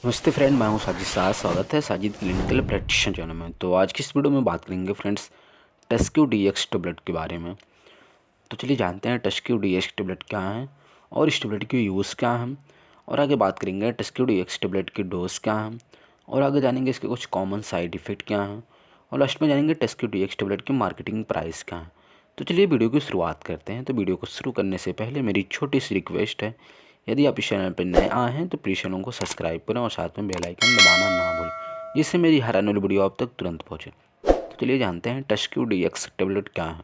नमस्ते फ्रेंड, मैं हूं साजिद शाह। स्वागत है साजिद क्लिनिकल प्रैक्टिशनर चैनल में। तो आज की इस वीडियो में बात करेंगे फ्रेंड्स टेस्क्यू डीएक्स टेबलेट के बारे में। तो चलिए जानते हैं टेस्क्यू डीएक्स टेबलेट क्या है और इस टेबलेट की यूज़ क्या है, और आगे बात करेंगे टेस्क्यू डीएक्स टेबलेट की डोज क्या है, और आगे जानेंगे इसके कुछ कॉमन साइड इफ़ेक्ट क्या हैं, और लास्ट में जानेंगे टेस्क्यू डीएक्स टेबलेट की मार्केटिंग प्राइस क्या है। तो चलिए वीडियो की शुरुआत करते हैं। तो वीडियो को शुरू करने से पहले मेरी छोटी सी रिक्वेस्ट है, यदि आप इस चैनल पर नए आए हैं तो प्लीज़ चैनल को सब्सक्राइब करें और साथ में बेल आइकन दबाना ना भूलें, जिससे मेरी हर आने वाली वीडियो आप तक तुरंत पहुंचे। तो चलिए जानते हैं टेस्क्यू डीएक्स टेबलेट क्या है।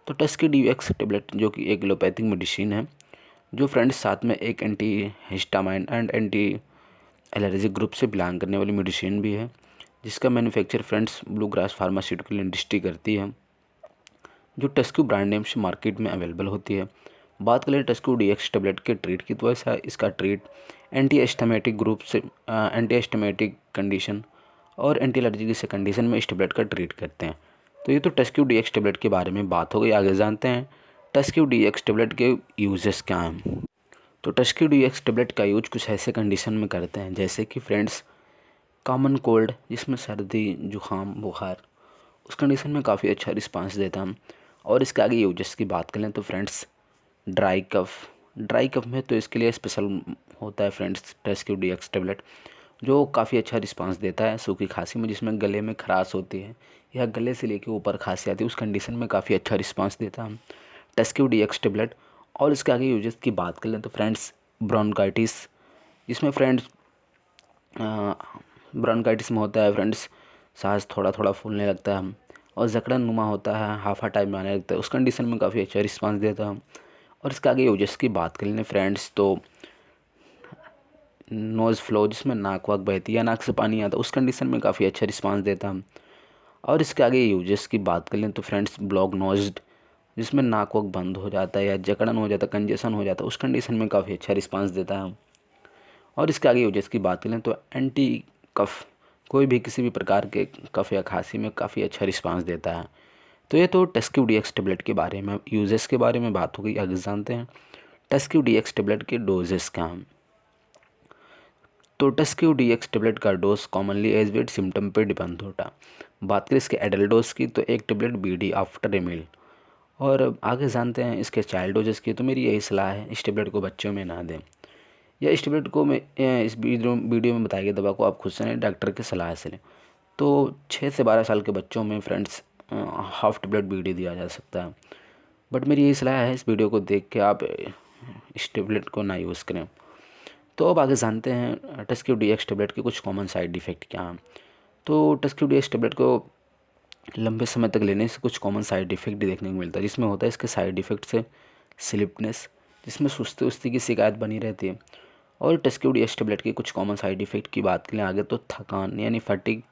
तो टेस्क्यू डीएक्स टेबलेट जो कि एक एलोपैथिक मेडिसिन है, जो फ्रेंड्स साथ में एक anti histamine and anti allergic group से बिलोंग करने वाली मेडिसिन भी है, जिसका manufacture friends blue grass pharmaceutical industry करती है, जो टेस्क्यू ब्रांड नेम से मार्केट में अवेलेबल होती है। बात करें टेस्क्यू डीएक्स टेबलेट के ट्रीट की, तो ऐसा इसका ट्रीट एंटी एस्टमेटिक ग्रुप से एंटी एस्टमेटिक कंडीशन और एंटी एलर्जी से कंडीशन में इस टेबलेट का ट्रीट करते हैं। तो ये तो टेस्क्यू डीएक्स टेबलेट के बारे में बात हो गई। आगे जानते हैं टेस्क्यू डीएक्स टेबलेट के यूजेस क्या हैं। तो टेस्क्यू डीएक्स टेबलेट का यूज कुछ ऐसे कंडीशन में करते हैं, जैसे कि फ्रेंड्स कॉमन कोल्ड, जिसमें सर्दी जुकाम बुखार, उस कंडीशन में काफ़ी अच्छा रिस्पांस देता है। और इसके आगे यूजेस की बात करें तो फ्रेंड्स ड्राई कफ में तो इसके लिए स्पेशल होता है फ्रेंड्स टेस्क्यू डीएक्स टेबलेट, जो काफ़ी अच्छा रिस्पांस देता है। सूखी खांसी में, जिसमें गले में खराश होती है या गले से लेके ऊपर खांसी आती है, उस कंडीशन में काफ़ी अच्छा रिस्पांस देता है टेस्क्यू डीएक्स टेबलेट। और इसके आगे यूजेस की बात करें तो फ्रेंड्स ब्रोंकाइटिस, जिसमें फ्रेंड्स ब्रोंकाइटिस में होता है फ्रेंड्स सांस थोड़ा थोड़ा फूलने लगता है और जकड़न नुमा होता है, हाफा टाइप में आने लगता है, उस कंडीशन में काफ़ी अच्छा रिस्पांस देता है। और इसके आगे यूजेस की बात करें फ्रेंड्स तो नोज़ फ्लो, जिसमें नाक वाक बहती है या नाक से पानी आता है, उस कंडीशन में काफ़ी अच्छा रिस्पांस देता है। और इसके आगे यूजेस की बात करें तो फ्रेंड्स ब्लॉक नोज्ड, जिसमें नाक वाक बंद हो जाता है या जकड़न हो जाता है, कंजेशन हो जाता है, उस कंडीशन में काफ़ी अच्छा रिस्पांस देता है। और इसके आगे यूजेस की बात करें तो एंटी कफ, कोई भी किसी भी प्रकार के कफ या खांसी में काफ़ी अच्छा रिस्पांस देता है। तो ये तो टेस्क्यू डीएक्स टेबलेट के बारे में, यूजेस के बारे में बात हो गई। आगे जानते हैं टेस्क्यू डीएक्स टेबलेट के डोजेस क्या हैं। तो टेस्क्यू डीएक्स टेबलेट का dose commonly age weight symptom पर डिपेंड होता है। बात करें इसके एडल्ट डोज की, तो एक टेबलेट बीडी आफ्टर ए मील। और आगे जानते हैं इसके चाइल्ड डोजेस की, तो मेरी यही सलाह है इस टेबलेट को बच्चों में ना दें, या इस टेबलेट को मैं इस वीडियो में बताई गई दवा को आप खुद से नहीं, डॉक्टर की सलाह से लें। तो 6 से 12 साल के बच्चों में फ्रेंड्स हाफ टेबलेट बीडी दिया जा सकता है, बट मेरी यही सलाह है इस वीडियो को देख के आप इस टेबलेट को ना यूज़ करें। तो अब आगे जानते हैं टेस्क्यू डीएक्स टेबलेट के कुछ कॉमन साइड इफ़ेक्ट क्या हैं। तो टेस्क्यू डीएक्स टेबलेट को लंबे समय तक लेने से कुछ कॉमन साइड इफ़ेक्ट देखने को मिलता है, जिसमें होता है इसके साइड इफ़ेक्ट से स्लिपनेस, जिसमें सुस्ती उस्ती की शिकायत बनी रहती है। और टेस्क्यू डीएक्स टेबलेट के कुछ कॉमन साइड इफ़ेक्ट की बात करें आगे, तो थकान यानी फटीग,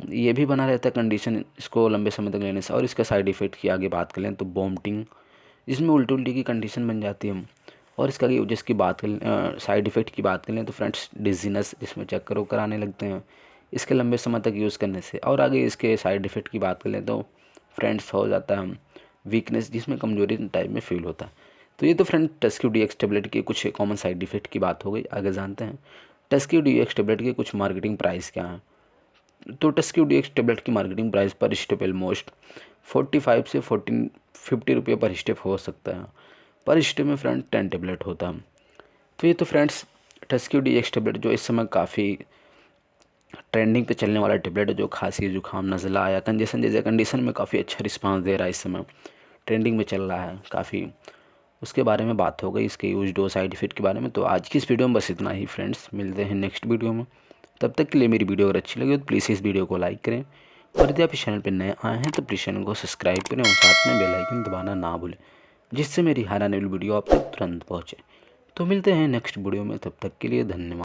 ये भी बना रहता है कंडीशन इसको लंबे समय तक लेने से। और इसके साइड इफ़ेक्ट की आगे बात करें तो वोमिटिंग, जिसमें उल्टी उल्टी की कंडीशन बन जाती है। और इसका जिसकी बात करें साइड इफ़ेक्ट की बात करें तो फ्रेंड्स डिजीनेस, जिसमें चक्कर वक्कर आने लगते हैं इसके लंबे समय तक यूज़ करने से। और आगे इसके साइड इफ़ेक्ट की बात करें तो फ्रेंड्स हो जाता है वीकनेस, जिसमें कमजोरी टाइप में फील होता है। तो ये तो फ्रेंड टेस्क्यू डीएक्स टेबलेट के कुछ कॉमन साइड इफ़ेक्ट की बात हो गई। आगे जानते हैं टेस्क्यू डीएक्स टेबलेट के कुछ मार्केटिंग प्राइस क्या हैं। तो टेस्क्यू डीएक्स टेबलेट की मार्केटिंग प्राइस पर स्टेप ऑलमोस्ट 45 से 1450 रुपये पर स्टेप हो सकता है। पर स्टेप में फ्रेंड 10 टेबलेट होता है। तो ये तो फ्रेंड्स टेस्क्यू डीएक्स टेबलेट जो इस समय काफ़ी ट्रेंडिंग पे चलने वाला टेबलेट है, जो खांसी जुकाम नज़ला या कंजेशन जैसे कंडीशन में काफ़ी अच्छा रिस्पांस दे रहा है, इस समय ट्रेंडिंग में चल रहा है काफ़ी। उसके बारे में बात हो गई, इसके यूज डो साइड इफेक्ट के बारे में। तो आज की इस वीडियो में बस इतना ही फ्रेंड्स, मिलते हैं नेक्स्ट वीडियो में। तब तक के लिए मेरी वीडियो अगर अच्छी लगी तो प्लीज़ इस वीडियो को लाइक करें, और यदि आप इस चैनल पर नए आए हैं तो प्लीज़ चैनल को सब्सक्राइब करें और साथ में बेल आइकन दबाना ना भूलें, जिससे मेरी हर आने वाली वीडियो आप तक तुरंत पहुँचे। तो मिलते हैं नेक्स्ट वीडियो में, तब तक के लिए धन्यवाद।